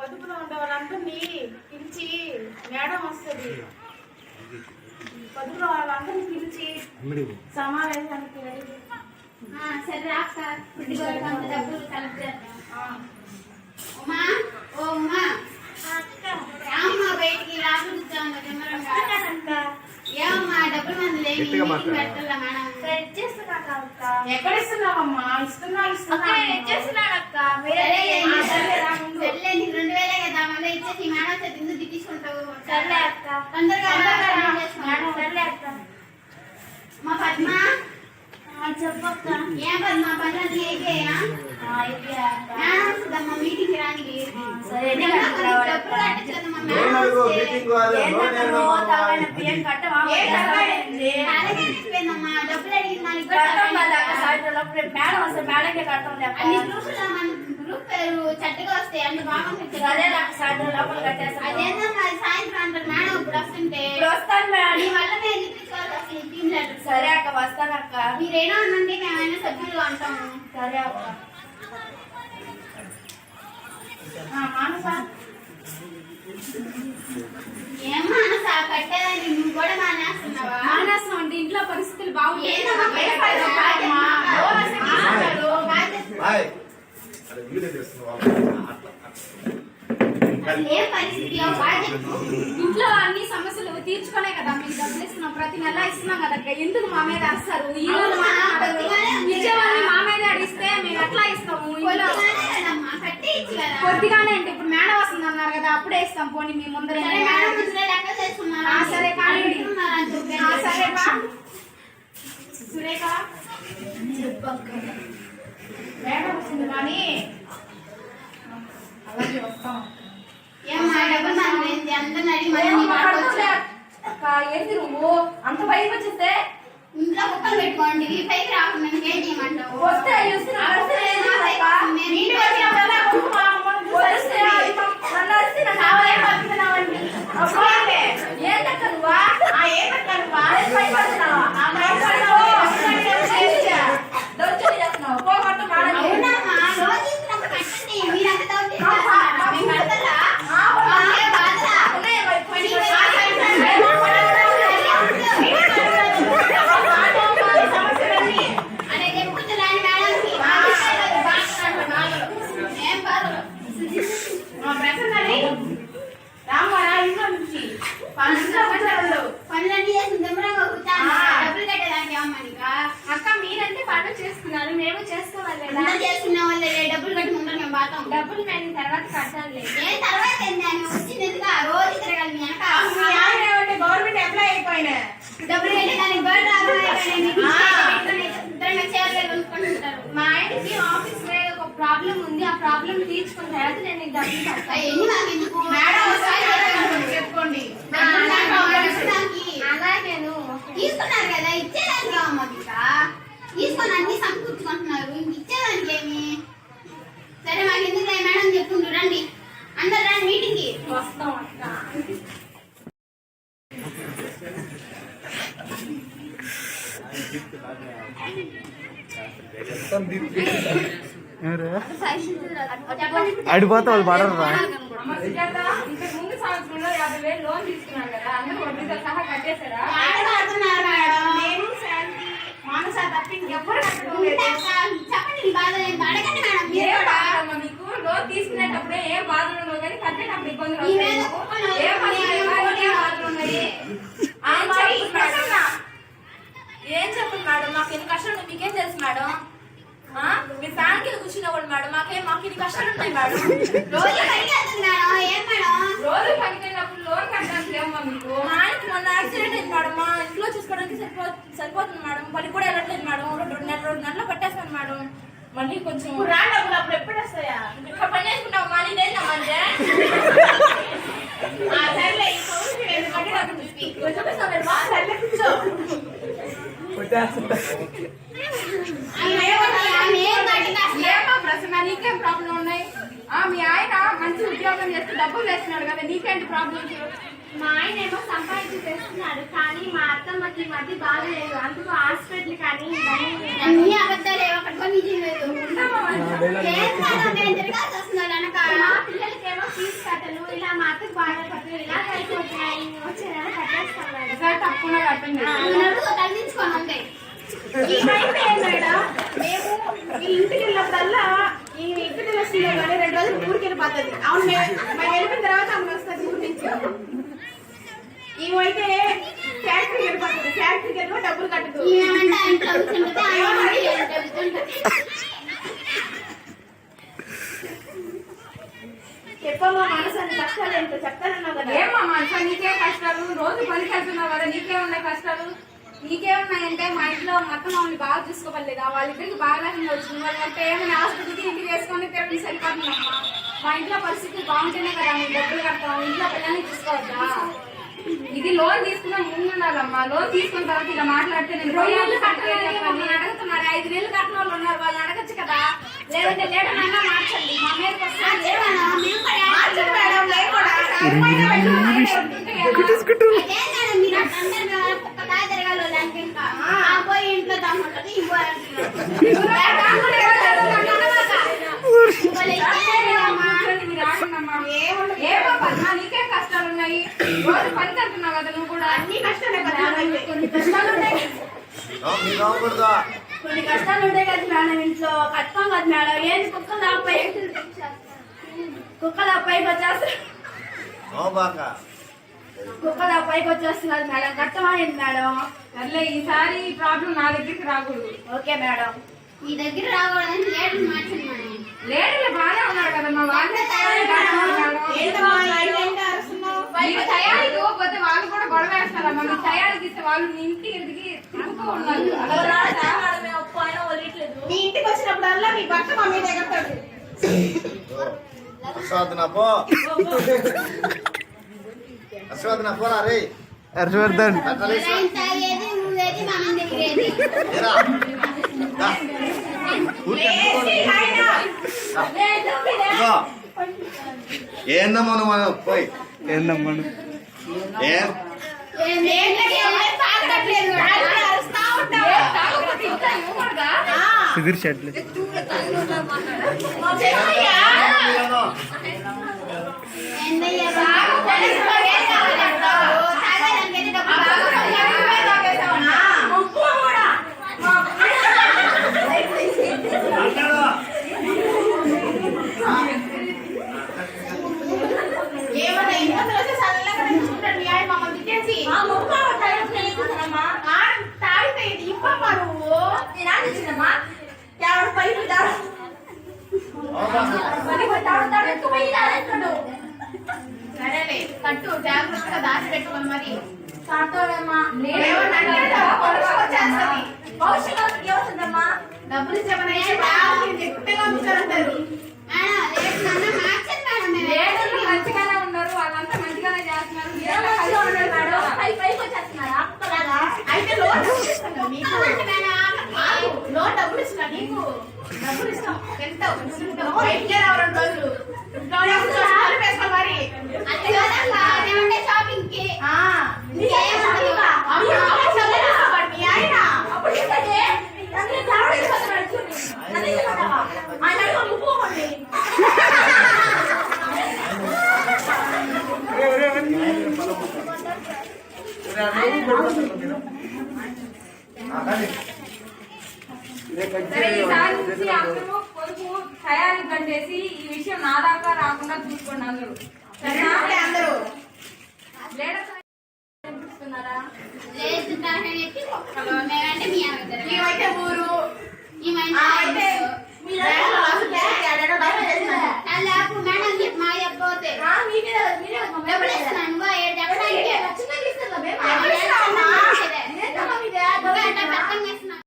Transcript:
పొదుపులో ఉండే వాళ్ళందరినీ పిలిచి మేడం వస్తుంది. పొదుపులో వాళ్ళందరినీ పిలిచి సమావేశానికి సరే రాక డబ్బులు కలెక్ట్ చేద్దాం. ఉమా ఓ ఉమా రామ్మా బయటికి రాకుండా ఏమమ్మా డబ్బులు మంది లేని పెట్టాలా మేడం? ఎక్కడ ఇస్తున్నావమ్మా? ఇస్తున్నా ఇచ్చేస్తున్నాడు అక్క. సర్లే 2000 కదా మళ్ళీ ఇచ్చేసి మేడం ఎందుకు తిట్టించుకుంటావు? సర్లే అక్క తొందరగా సర్లే అక్క. మా పద్మ చెప్పక్క. ఏం పద్మ పనులు అయిపోయా? మేడం మీటింగ్ రాని గ్రూప్ పేరు చట్టగా వస్తాయి అంటే బాగుంటుంది. అదేంటమ్మా సాయంత్రం అంటారు మేడం ఇప్పుడు వస్తుంటే మీ వల్ల నేను నిప్పించుకోవాలి అసలు టీమ్ లెటర్. సరే అక్క వస్తాను అక్క. మీరేనా అనండి మేమైనా సభ్యులుగా ఉంటాము. సరే అక్క. ఏం మానస కట్టేదాన్ని నువ్వు కూడా మానేస్తున్నావా? మానేస్తాం అంటే ఇంట్లో పరిస్థితులు బాగుంటాయి. ఇంట్లో అన్ని సమస్యలు తీర్చుకునే కదా మీకు డబ్బులు ఇస్తున్నాం. ప్రతి నెల ఇస్తున్నాం కదా. ఎందుకు మా మీద వస్తారు? ఈ రోజు ఇచ్చేవాళ్ళని మా మీద అడిగిస్తే మేము ఎట్లా ఇస్తాము? కొద్దిగానే అంటే ఇప్పుడు మేడం వస్తుంది అన్నారు కదా అప్పుడే ఇస్తాం. పోనీ మీ ముందరే సరే కానీ సరే సురేఖ మేడం వచ్చింది కానీ అలాగే వస్తాం. ఏంటి నువ్వు అంత భయం వచ్చేస్తే ఇంట్లో కుక్కలు పెట్టుకోండి. పైకి రాకుండా ఏం చేయమంటావు? వస్తే ఏంటక్క నువ్వా? అక్క మీరంటే పనులు చేస్తున్నారు, మేము చేసుకోవాలి. చేసుకున్న వాళ్ళే డబ్బులు కట్టుకుంటాం మేము బాతం. డబ్బులు మేము తర్వాత కట్టాలి. ఏ తర్వాత వచ్చిందిగా రోజు తిరగాలి. గవర్నమెంట్ అప్లై అయిపోయినా డబ్బులు కట్టి దానికి బర్డ్ మా ఆయనకి ఆఫీస్ లో ఒక ప్రాబ్లం ఉంది. ఆ ప్రాబ్లం తీర్చుకున్న తర్వాత నేను డబ్బులు చెప్పుకోండి. అలాగేను తీసుకున్నారు కదా ఇచ్చేదానికి అమ్మ తీసుకొని అన్ని సమకూర్చుకుంటున్నారు. ఇచ్చేదానికి ఏమి? సరే మాకు ఎందుకు మేడం చెప్పుకుంటూ రండి. అందరు రండి మీటింగ్ కి వస్తాం. అడిపోతే వాళ్ళు పడరు. ముందు సంవత్సరంలో 50,000 లోన్ తీసుకున్నారు కదా, అందరూ వడ్డీతో సహా కట్టేశారా? నేను శాంతి మానస తప్పింది ఎవ్వరు చెప్పండి. బాధ అడగండి మేడం. మీకు లోన్ తీసుకునేటప్పుడే ఏ బాధలు ఉండవు కానీ కట్టేటప్పుడు ఇబ్బందులు ఏం చెప్పండి మేడం? మాకు ఎన్ని కష్టాలు ఉన్నాయి మీకేం తెలుసు మేడం? మీ ఫ్యాన్ కింద కూర్చునేవాళ్ళు మేడం. మాకు ఇన్ని కష్టాలు ఉన్నాయి మేడం. రోజు పనికినప్పుడు లోన్ కట్టడానికి ఏమో మీకు. మా ఆయనకి మొన్న యాక్సిడెంట్ అయింది మేడం. మా ఇంట్లో చూసుకోవడానికి సరిపోతుంది మేడం. పని కూడా వెళ్ళట్లేదు మేడం. 2 నెలలు పట్టేస్తాను మేడం. మళ్ళీ కొంచెం డబ్బులు అప్పుడు ఎప్పుడు వస్తాయా? ఇక్కడ పని చేసుకుంటావు మా నేనమ్మంటే నీకేం ప్రాబ్లం ఉన్నాయి? మీ ఆయన మంచి ఉద్యోగం చేస్తే డబ్బులు వేస్తున్నాడు కదా, నీకేంటి ప్రాబ్లం? మా ఆయన ఏమో సంపాదించి తెస్తున్నాడు కానీ మా అత్తమ్మకి మధ్య బాగలేదు. అందుకు హాస్పిటల్ కానీ అన్ని అబద్ధాలు నిజం లేదు. మా పిల్లలకేమో ఫీజు డబ్బులు ఇలా అయిపోతున్నాయి, వచ్చే నెల కట్టేస్తాం మేడం. ఈసారి తప్పకుండా కట్టండి. తగ్గించుకోండి అంతే. ఏమైతే మేడం, మేము ఈ ఇంటికి వెళ్ళినప్పుడల్లా ఈ ఇంటికి వస్తుంది కానీ 2 రోజులు ఊరికి వెళ్ళిపోతుంది. అవును, మేము వెళ్ళిపోయిన తర్వాత ఆమె వస్తుంది ఊరి నుంచి. ఏమైతే ఫ్యాక్టరీకి వెళ్ళిపోతుంది, ఫ్యాక్టరీకి వెళ్ళి డబ్బులు కట్టదు. ఏమంటే ఇంట్లో కూర్చుంటుంది, చదువుతుంటుంది. చెప్పమ్మా మనసు అని కష్టాలు ఏంటో చెప్తానన్నావు కదా. ఏమా మనసా నీకే కష్టాలు? రోజు పనికి వెళ్తున్నావు కదా, నీకేమున్నాయి కష్టాలు? నీకేమున్నాయంటే మా ఇంట్లో మొత్తం మమ్మల్ని బాగా చూసుకోవట్లేదా? వాళ్ళిద్దరికి బాగా వచ్చింది. వాళ్ళంటే ఏమైనా హాస్పిటల్కి ఇంటికి వేసుకొని తిరగడం సరిపోతుందమ్మా. మా ఇంట్లో పరిస్థితి బాగుంటేనే కదా మేము డబ్బులు కడతాం. ఇంట్లో పిల్లల్ని చూసుకోవద్దా? ఇది లోన్ తీసుకున్నా ముందు ఉండాలమ్మా. లోన్ తీసుకున్న తర్వాత ఇలా మాట్లాడితే నేను 2 నెలలు కట్టలేదు అడుగుతున్నారు. 5 నెలలు కట్టిన వాళ్ళు ఉన్నారు, వాళ్ళని అడగచ్చు కదా. లేదంటే లేడనన్నా మార్చండి. మా మీదకి వస్తే మార్చండి మేడం, లేకుండా అదే మేడం, మీరు అందరు ఒక్కదారి తిరగాలి దానికి. ఇంకా ఆ పోయి ఇంట్లో తమ్ముంటుంది, ఈ పోయి ఏమో పద్మా, నీకే కష్టాలు ఉన్నాయి. రోజు పని వెళ్తున్నావు కదా నువ్వు కూడా. అన్ని కష్టాలే కదా. కొన్ని కష్టాలు ఉన్నాయి, కొన్ని కష్టాలు ఉంటాయి కదా మేడం. ఇంట్లో కట్టం కదా మేడం. ఏంటి కుక్కలు పైకి వచ్చేస్తారు, కుక్కలు పైకి వచ్చేస్తున్నారు మేడం. కట్టమైంది మేడం. సర్లే ఈసారి ఈ ప్రాబ్లం నా దగ్గరికి రాకూడదు. Okay madam. మీ దగ్గర రాకూడదని లేడీని మార్చండి మేడం. లేడీలు బాగానే ఉన్నారు కదమ్మా, వాళ్ళే ఏంటమ్మా ఏంటి అరుస్తున్నావు? మీరు తయారీకి పోతే వాళ్ళు కూడా గొడవ వేస్తారమ్మా. మీరు తయారీకి ఇస్తే వాళ్ళు మీ ఇంటికి ఎదిగి తిరుగుతూ ఉన్నారు. మీ ఇంటికి వచ్చినప్పుడల్లా మీ భర్త మా మీద ఎగతాడు. హర్షవర్ధన్ ఎవరైనా తాగేది నువ్వేది మా మన దగ్గర ఏది. ఏందమ్మా మనం పోయి ఏందమ్మను ఏం తాగకపోతే ఇంకా ఇవ్వకూడదా? సుధీర్ షెడ్లు ఏందయ్యా బాబు, తాగడానికి డబ్బులు ఏమన్నా ఇంట్లో వచ్చి చల్లగా చూసుకుంటాడు మీ ఆయన మమ్మల్ని తిట్టేసి. తాగితే ఇది ఇవ్వమ్మా నువ్వు. సరేలే, కట్టు జాగ్రత్తగా దాచి పెట్టుకోండి. మరి డబ్బులు ఇచ్చామని గట్టిగా ఉంచారంటారు. లేడీలు మంచిగానే ఉన్నారు, వాళ్ళంతా మంచిగానే చేస్తున్నారు. మీరేమో కలిసి ఉన్నారు మేడం. అయితే లోన్ డబ్బులు ఇస్తాను మీకు. లోన్ డబ్బులు ఇస్తున్నా నీకు. డబ్బులు ఇస్తాం. ఎంత బయటకే రావు 2 రోజులు. ఇంట్లోనే కూర్చొని వేసుకో మరి. షాపింగ్ కి మీ ఆయన సరే, ఈసారి నుంచి అందరూ కొడుకు తయారీ పనిచేసి ఈ విషయం నా దాకా రాకుండా చూసుకోండి అందరూ. సరేనా? అందరూ లేడీస్తున్నారా? లేదు మేమంటే మీ మేమైతే ఊరు ఏమైనా